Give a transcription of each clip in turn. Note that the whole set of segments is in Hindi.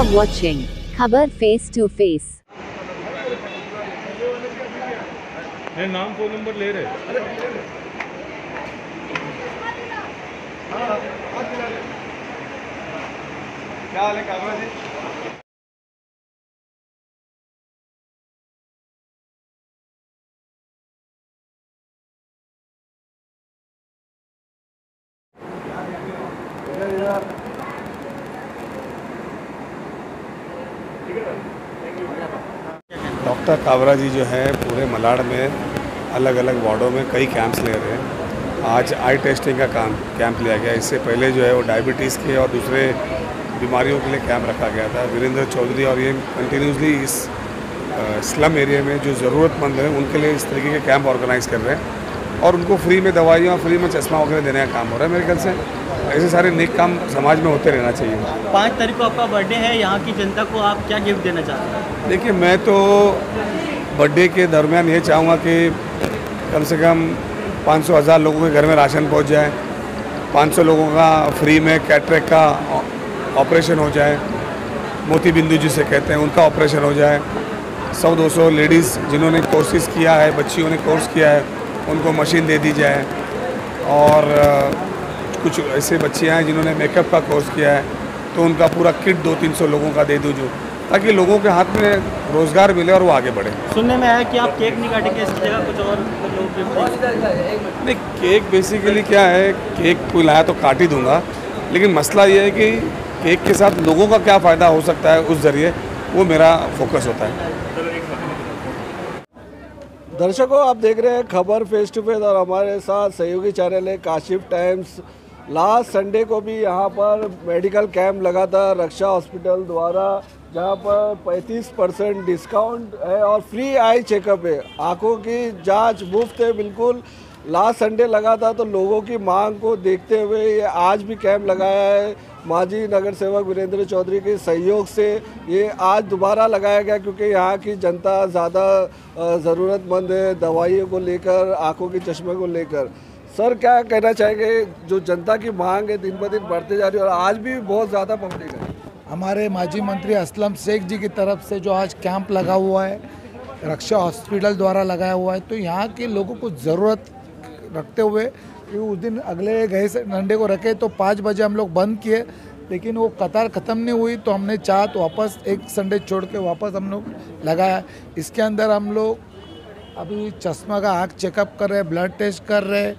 are watching खबर फेस टू फेस। नाम फोन नंबर ले रहे। क्या हाल है काबरा जी? डॉक्टर काबरा जी जो है पूरे मलाड में अलग अलग वार्डों में कई कैंप्स ले रहे हैं। आज आई टेस्टिंग का कैंप लिया गया। इससे पहले जो है वो डायबिटीज़ के और दूसरे बीमारियों के लिए कैंप रखा गया था। वीरेंद्र चौधरी और ये कंटिन्यूसली इस स्लम एरिया में जो ज़रूरतमंद है उनके लिए इस तरीके के कैंप ऑर्गेनाइज़ कर रहे हैं और उनको फ्री में दवाइयाँ, फ्री में चश्मा वगैरह देने का काम हो रहा है। मेरे ख्याल से ऐसे सारे नेक काम समाज में होते रहना चाहिए। 5 तारीख को आपका बर्थडे है, यहाँ की जनता को आप क्या गिफ्ट देना चाहते हैं? देखिए, मैं तो बर्थडे के दरमियान ये चाहूँगा कि कम से कम 500,000 लोगों के घर में राशन पहुँच जाए, 500 लोगों का फ्री में कैटरेक्ट का ऑपरेशन हो जाए, मोती बिंदु जिसे कहते हैं उनका ऑपरेशन हो जाए, 100-200 लेडीज़ जिन्होंने कोर्सेज किया है, बच्चियों ने कोर्स किया है, उनको मशीन दे दी जाए और कुछ ऐसे बच्चियाँ हैं जिन्होंने मेकअप का कोर्स किया है तो उनका पूरा किट 200-300 लोगों का दे दूँ जो, ताकि लोगों के हाथ में रोज़गार मिले और वो आगे बढ़े। सुनने में आया कि आप केक नहीं काटेंगे, इसकी जगह कुछ और लोग। नहीं, केक बेसिकली क्या है, केक कोई लाया तो काट ही दूंगा, लेकिन मसला ये है कि केक के साथ लोगों का क्या फ़ायदा हो सकता है उस ज़रिए, वो मेरा फोकस होता है। दर्शकों, आप देख रहे हैं खबर फेस टू फेस और हमारे साथ सहयोगी चैनल है काशिफ टाइम्स। लास्ट संडे को भी यहाँ पर मेडिकल कैंप लगा था रक्षा हॉस्पिटल द्वारा, जहाँ पर 35% डिस्काउंट है और फ्री आई चेकअप है, आँखों की जांच मुफ्त है बिल्कुल। लास्ट संडे लगा था तो लोगों की मांग को देखते हुए ये आज भी कैंप लगाया है। माजी नगर सेवक वीरेंद्र चौधरी के सहयोग से ये आज दोबारा लगाया गया, क्योंकि यहाँ की जनता ज़्यादा ज़रूरतमंद है दवाइयों को लेकर, आँखों के चश्मे को लेकर। सर, क्या कहना चाहेंगे, जो जनता की मांग है दिन ब दिन बढ़ते जा रही है और आज भी बहुत ज़्यादा पब्लिक है? हमारे माजी मंत्री असलम शेख जी की तरफ से जो आज कैंप लगा हुआ है, रक्षा हॉस्पिटल द्वारा लगाया हुआ है, तो यहाँ के लोगों को ज़रूरत रखते हुए उस दिन अगले गए संडे को रखे तो 5 बजे हम लोग बंद किए, लेकिन वो कतार ख़त्म नहीं हुई तो हमने चाहा तो वापस एक संडे छोड़ के वापस हम लोग लगाया। इसके अंदर हम लोग अभी चश्मा का आँख चेकअप कर रहे, ब्लड टेस्ट कर रहे,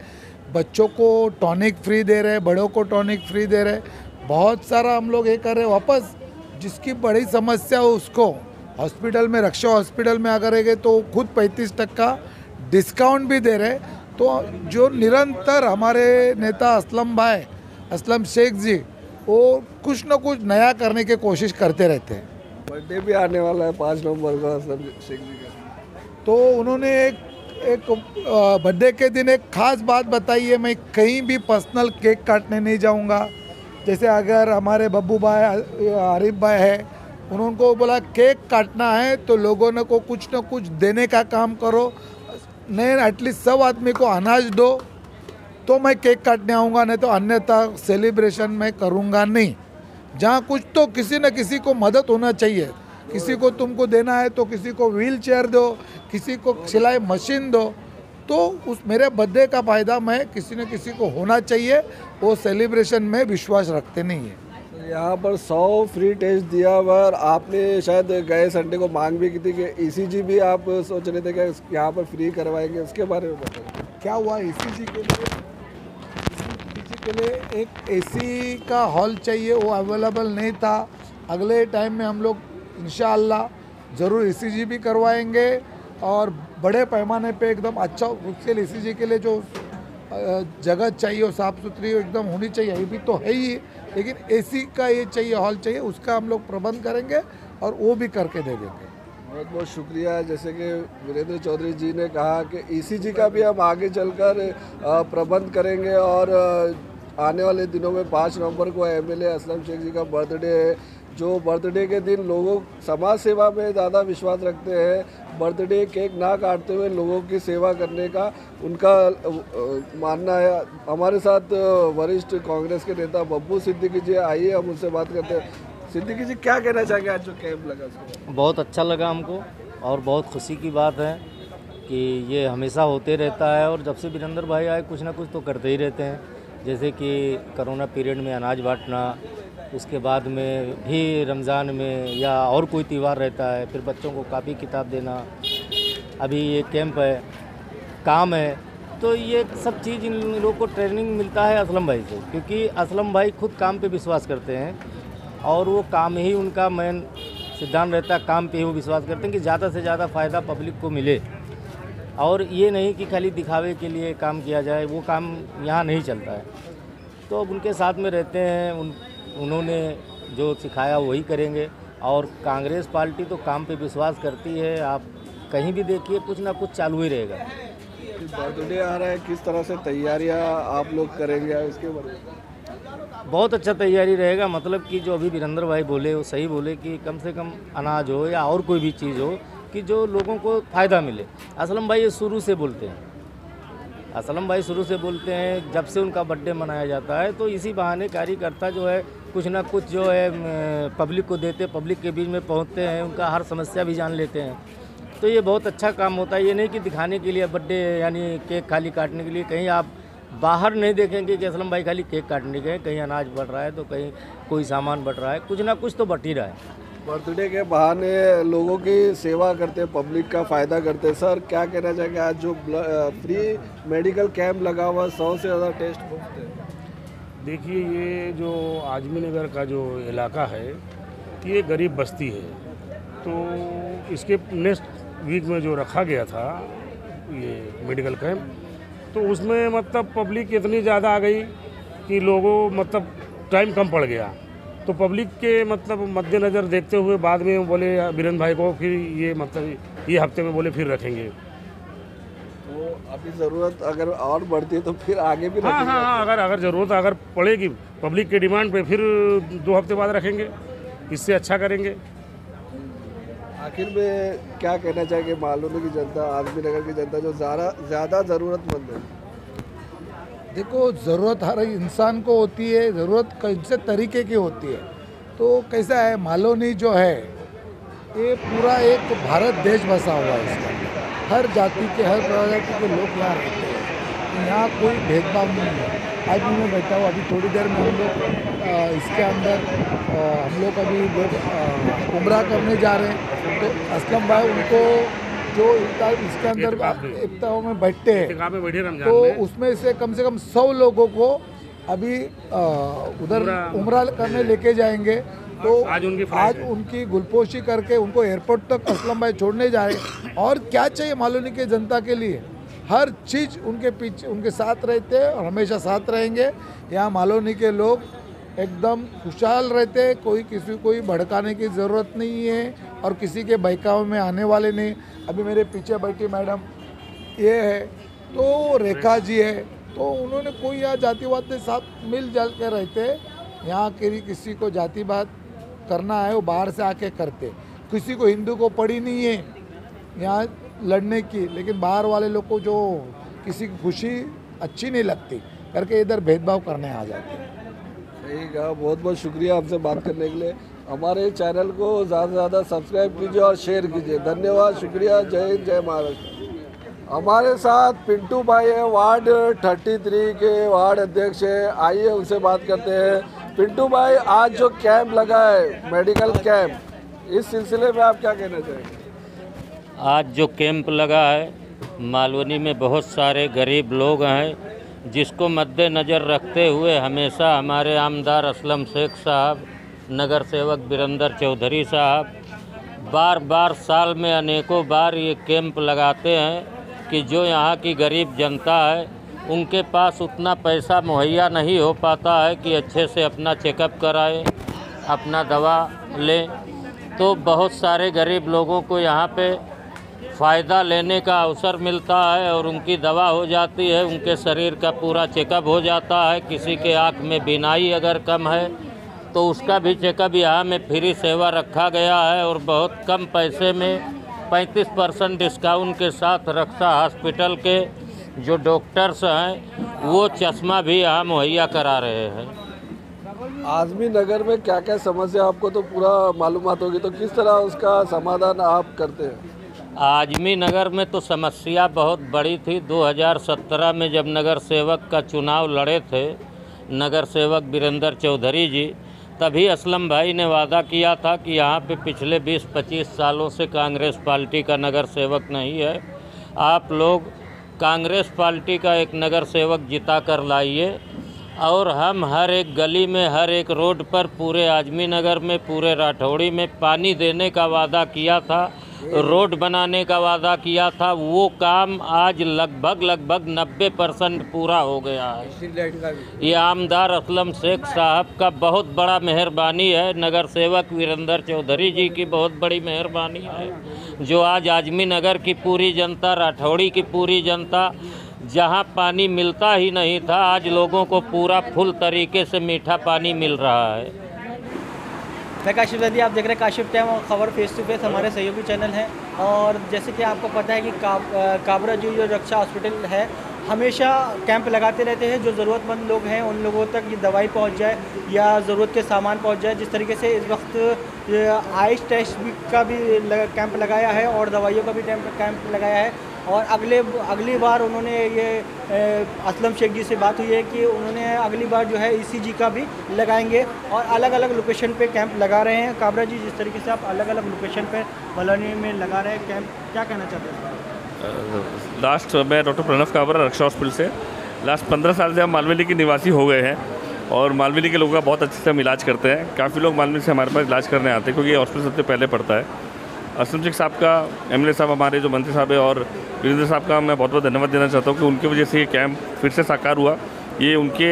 बच्चों को टॉनिक फ्री दे रहे, बड़ों को टॉनिक फ्री दे रहे, बहुत सारा हम लोग ये कर रहे। वापस जिसकी बड़ी समस्या हो उसको हॉस्पिटल में, रक्षा हॉस्पिटल में अगर रहेंगे तो खुद 35% डिस्काउंट भी दे रहे। तो जो निरंतर हमारे नेता असलम शेख जी, वो कुछ न कुछ नया करने की कोशिश करते रहते हैं। बर्थडे भी आने वाला है 5 नवंबर को असलम शेख जी का, तो उन्होंने एक बर्थडे के दिन एक ख़ास बात बताई है, मैं कहीं भी पर्सनल केक काटने नहीं जाऊंगा। जैसे अगर हमारे बब्बू भाई, आरिफ भाई है, उनको बोला केक काटना है तो लोगों ने को कुछ न कुछ देने का काम करो, नहीं एटलीस्ट 100 आदमी को अनाज दो तो मैं केक काटने आऊँगा, नहीं तो अन्यथा सेलिब्रेशन मैं करूँगा नहीं। जहाँ कुछ तो किसी न किसी को मदद होना चाहिए, किसी को तुमको देना है तो किसी को व्हील चेयर दो, किसी को सिलाई मशीन दो, तो उस मेरे बर्थडे का फ़ायदा मैं किसी न किसी को होना चाहिए। वो सेलिब्रेशन में विश्वास रखते नहीं है। यहाँ पर 100 फ्री टेस्ट दिया हुआ और आपने शायद गए संडे को मांग भी की थी कि ईसीजी भी आप सोच रहे थे कि यहाँ पर फ्री करवाएंगे, उसके बारे में बताइए। क्या हुआ? ईसीजी के लिए एक एसी का हॉल चाहिए, वो अवेलेबल नहीं था। अगले टाइम में हम लोग इंशाअल्लाह ज़रूर ईसीजी भी करवाएंगे और बड़े पैमाने पे एकदम अच्छा उसके लिए ईसीजी के लिए जो जगह चाहिए और साफ़ सुथरी एकदम होनी चाहिए, ये भी तो है ही, लेकिन एसी का ये चाहिए, हॉल चाहिए, उसका हम लोग प्रबंध करेंगे और वो भी करके दे देंगे। बहुत बहुत शुक्रिया। जैसे कि वीरेंद्र चौधरी जी ने कहा कि ईसीजी का भी हम आगे चलकर प्रबंध करेंगे और आने वाले दिनों में 5 नवंबर को एमएलए असलम शेख जी का बर्थडे है, जो बर्थडे के दिन लोगों समाज सेवा में ज़्यादा विश्वास रखते हैं। बर्थडे केक ना काटते हुए लोगों की सेवा करने का उनका मानना है। हमारे साथ वरिष्ठ कांग्रेस के नेता बब्बू सिद्दीकी जी, आइए हम उनसे बात करते हैं। सिद्दीकी जी क्या कहना चाहेंगे आज जो कैंप लगा उसको? बहुत अच्छा लगा हमको और बहुत खुशी की बात है कि ये हमेशा होते रहता है और जब से वीरेंद्र भाई आए कुछ ना कुछ तो करते ही रहते हैं। जैसे कि कोरोना पीरियड में अनाज बांटना, उसके बाद में भी रमज़ान में या और कोई त्यौहार रहता है, फिर बच्चों को कापी किताब देना, अभी ये कैंप है, काम है, तो ये सब चीज़ इन लोगों को ट्रेनिंग मिलता है असलम भाई से, क्योंकि असलम भाई खुद काम पे विश्वास करते हैं और वो काम ही उनका मेन सिद्धांत रहता है, काम पे ही वो विश्वास करते हैं कि ज़्यादा से ज़्यादा फ़ायदा पब्लिक को मिले और ये नहीं कि खाली दिखावे के लिए काम किया जाए, वो काम यहाँ नहीं चलता है। तो अब उनके साथ में रहते हैं, उन्होंने जो सिखाया वही करेंगे और कांग्रेस पार्टी तो काम पे विश्वास करती है। आप कहीं भी देखिए कुछ ना कुछ चालू ही रहेगा। बर्थडे आ रहा है, किस तरह से तैयारियां आप लोग करेंगे इसके बारे में? बहुत अच्छा तैयारी रहेगा, मतलब कि जो अभी वीरेंद्र भाई बोले वो सही बोले कि कम से कम अनाज हो या और कोई भी चीज़ हो कि जो लोगों को फ़ायदा मिले। असलम भाई ये शुरू से बोलते हैं, असलम भाई शुरू से बोलते हैं, जब से उनका बर्थडे मनाया जाता है तो इसी बहाने कार्यकर्ता जो है कुछ ना कुछ जो है पब्लिक को देते, पब्लिक के बीच में पहुंचते हैं, उनका हर समस्या भी जान लेते हैं। तो ये बहुत अच्छा काम होता है। ये नहीं कि दिखाने के लिए बर्थडे यानी केक खाली काटने के लिए, कहीं आप बाहर नहीं देखेंगे कि असलम भाई खाली केक काटने गए, कहीं अनाज बढ़ रहा है तो कहीं कोई सामान बढ़ रहा है, कुछ ना कुछ तो बढ़ ही रहा है। बर्थडे के बहाने लोगों की सेवा करते, पब्लिक का फ़ायदा करते। सर क्या कहना चाहेंगे आज जो फ्री मेडिकल कैंप लगा हुआ, 100 से ज़्यादा टेस्ट मुफ्त है? देखिए, ये जो आजमी नगर का जो इलाका है ये गरीब बस्ती है, तो इसके नेक्स्ट वीक में जो रखा गया था ये मेडिकल कैंप, तो उसमें मतलब पब्लिक इतनी ज़्यादा आ गई कि लोगों मतलब टाइम कम पड़ गया, तो पब्लिक के मतलब मद्देनज़र देखते हुए बाद में बोले वीरेंद्र भाई को फिर ये मतलब ये हफ्ते में बोले फिर रखेंगे। तो अभी ज़रूरत अगर और बढ़ती है तो फिर आगे भी रखेंगे? हाँ, अगर ज़रूरत अगर पड़ेगी पब्लिक के डिमांड पे फिर 2 हफ्ते बाद रखेंगे, इससे अच्छा करेंगे। आखिर में क्या कहना चाहेंगे मालूम की जनता, आजमी नगर की जनता जो ज़्यादा ज़रूरतमंद है? देखो, ज़रूरत हर इंसान को होती है, ज़रूरत कैसे तरीके की होती है। तो कैसा है, मालोनी जो है ये पूरा एक भारत देश बसा हुआ है, इसका हर जाति के हर प्रजाति के लोग यहाँ रहते हैं, यहाँ कोई भेदभाव नहीं है। आज भी मैं बैठा हूँ, अभी थोड़ी देर में हम लोग इसके अंदर हम लोग अभी लोग उम्रा करने जा रहे हैं, तो असलम भाई उनको जो इसके अंदर इफ्तार में बैठते हैं तो उसमें से कम 100 लोगों को अभी उधर उम्रा करने लेके जाएंगे। तो आज उनकी गुलपोशी करके उनको एयरपोर्ट तक असलम भाई छोड़ने जा रहे हैं। और क्या चाहिए मालूनी के जनता के लिए, हर चीज़ उनके पीछे उनके साथ रहते हैं और हमेशा साथ रहेंगे। यहाँ मालोनी के लोग एकदम खुशहाल रहते हैं, कोई भड़काने की ज़रूरत नहीं है और किसी के बहकावे में आने वाले नहीं। अभी मेरे पीछे बैठी मैडम ये है, तो रेखा जी है, तो उन्होंने कोई यहाँ जातिवाद के साथ मिलजुल के रहते। यहाँ के किसी को जातिवाद करना है वो बाहर से आके करते, किसी को हिंदू को पड़ी नहीं है यहाँ लड़ने की, लेकिन बाहर वाले लोग को जो किसी की खुशी अच्छी नहीं लगती करके इधर भेदभाव करने आ जाते हैं। सही कहा, बहुत बहुत शुक्रिया आपसे बात करने के लिए। हमारे चैनल को ज़्यादा से ज़्यादा सब्सक्राइब कीजिए और शेयर कीजिए। धन्यवाद, शुक्रिया, जय हिंद, जय महाराष्ट्र। हमारे साथ पिंटू भाई है, वार्ड 33 के वार्ड अध्यक्ष है। आइए उनसे बात करते हैं। पिंटू भाई, आज जो कैंप लगा है मेडिकल कैंप, इस सिलसिले में आप क्या कहना चाहेंगे? आज जो कैंप लगा है, मालवनी में बहुत सारे गरीब लोग हैं, जिसको मद्देनज़र रखते हुए हमेशा हमारे आमदार असलम शेख साहब, नगर सेवक वीरेंद्र चौधरी साहब बार साल में अनेकों बार ये कैंप लगाते हैं कि जो यहाँ की गरीब जनता है उनके पास उतना पैसा मुहैया नहीं हो पाता है कि अच्छे से अपना चेकअप कराए, अपना दवा लें। तो बहुत सारे गरीब लोगों को यहाँ पे फ़ायदा लेने का अवसर मिलता है और उनकी दवा हो जाती है, उनके शरीर का पूरा चेकअप हो जाता है। किसी के आँख में बीनाई अगर कम है तो उसका भी चेकअप यहाँ में फ्री सेवा रखा गया है और बहुत कम पैसे में 35% डिस्काउंट के साथ रक्षा हॉस्पिटल के जो डॉक्टर्स हैं वो चश्मा भी यहाँ मुहैया करा रहे हैं। आजमी नगर में क्या क्या समस्या आपको तो पूरा मालूमात होगी, तो किस तरह उसका समाधान आप करते हैं? आजमी नगर में तो समस्या बहुत बड़ी थी। 2017 में जब नगर सेवक का चुनाव लड़े थे नगर सेवक वीरेंद्र चौधरी जी, तभी असलम भाई ने वादा किया था कि यहाँ पे पिछले 20-25 सालों से कांग्रेस पार्टी का नगर सेवक नहीं है, आप लोग कांग्रेस पार्टी का एक नगर सेवक जिता कर लाइए और हम हर एक गली में, हर एक रोड पर, पूरे आजमी नगर में, पूरे राठौड़ी में पानी देने का वादा किया था, रोड बनाने का वादा किया था। वो काम आज लगभग 90% पूरा हो गया है। ये आमदार असलम शेख साहब का बहुत बड़ा मेहरबानी है, नगर सेवक वीरेंद्र चौधरी जी की बहुत बड़ी मेहरबानी है, जो आज आजमी नगर की पूरी जनता, राठौड़ी की पूरी जनता, जहां पानी मिलता ही नहीं था, आज लोगों को पूरा फुल तरीके से मीठा पानी मिल रहा है। मैं काशिफ ज़ैदी, आप देख रहे हैं काशिफ टाइम और ख़बर फेस टू फेस, हमारे सहयोगी चैनल हैं। और जैसे कि आपको पता है कि काबरा जो रक्षा हॉस्पिटल है हमेशा कैंप लगाते रहते हैं, जो ज़रूरतमंद लोग हैं उन लोगों तक ये दवाई पहुंच जाए या ज़रूरत के सामान पहुंच जाए। जिस तरीके से इस वक्त आइस टेस्ट का भी कैंप लगाया है और दवाइयों का भी कैंप लगाया है। और अगली बार उन्होंने ये असलम शेख जी से बात हुई है कि उन्होंने अगली बार जो है ECG का भी लगाएंगे और अलग अलग लोकेशन पे कैंप लगा रहे हैं। काबरा जी, जिस तरीके से आप अलग अलग लोकेशन पे बलौनी में लगा रहे हैं कैंप, क्या कहना चाहते हैं? लास्ट मैं डॉक्टर प्रणव काबरा रक्षा हॉस्पिटल से लास्ट 15 साल से हम मालवेली के निवासी हो गए हैं और मालवेली के लोगों का बहुत अच्छे से हम इलाज करते हैं। काफ़ी लोग मालवेली से हमारे पास इलाज करने आते हैं क्योंकि ये हॉस्पिटल सबसे पहले पड़ता है। असलम शेख साहब का, MLA साहब हमारे जो मंत्री साहब है और वीरेंद्र साहब का मैं बहुत बहुत धन्यवाद देना चाहता हूँ कि उनकी वजह से ये कैंप फिर से साकार हुआ। ये उनके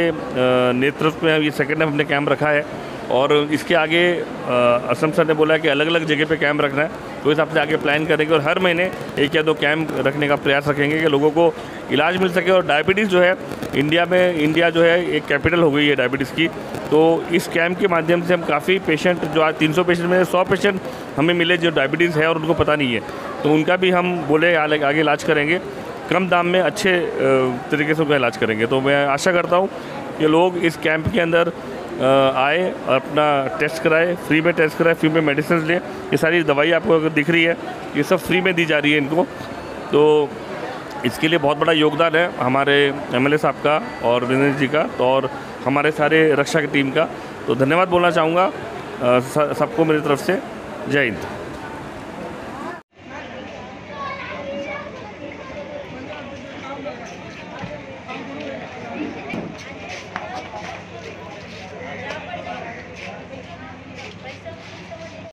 नेतृत्व में ये सेकेंड टाइम हमने कैंप रखा है और इसके आगे असलम सर ने बोला है कि अलग अलग जगह पे कैंप रखना है, तो इस हिसाब से आगे प्लान करेंगे और हर महीने 1 या 2 कैंप रखने का प्रयास रखेंगे कि लोगों को इलाज मिल सके। और डायबिटीज़ जो है इंडिया जो है एक कैपिटल हो गई है डायबिटीज़ की, तो इस कैंप के माध्यम से हम काफ़ी पेशेंट, जो आज 300 पेशेंट में 100 पेशेंट हमें मिले जो डायबिटीज़ है और उनको पता नहीं है, तो उनका भी हम बोले आगे इलाज करेंगे, कम दाम में अच्छे तरीके से उनका इलाज करेंगे। तो मैं आशा करता हूँ कि लोग इस कैंप के अंदर आए और अपना टेस्ट कराए, फ्री में टेस्ट कराए, फ्री में मेडिसिन लें। ये सारी दवाई आपको अगर दिख रही है ये सब फ्री में दी जा रही है इनको, तो इसके लिए बहुत बड़ा योगदान है हमारे MLA साहब का और वीरेंद्र जी का, तो और हमारे सारे रक्षा की टीम का। तो धन्यवाद बोलना चाहूँगा सबको मेरी तरफ से। जय हिंद।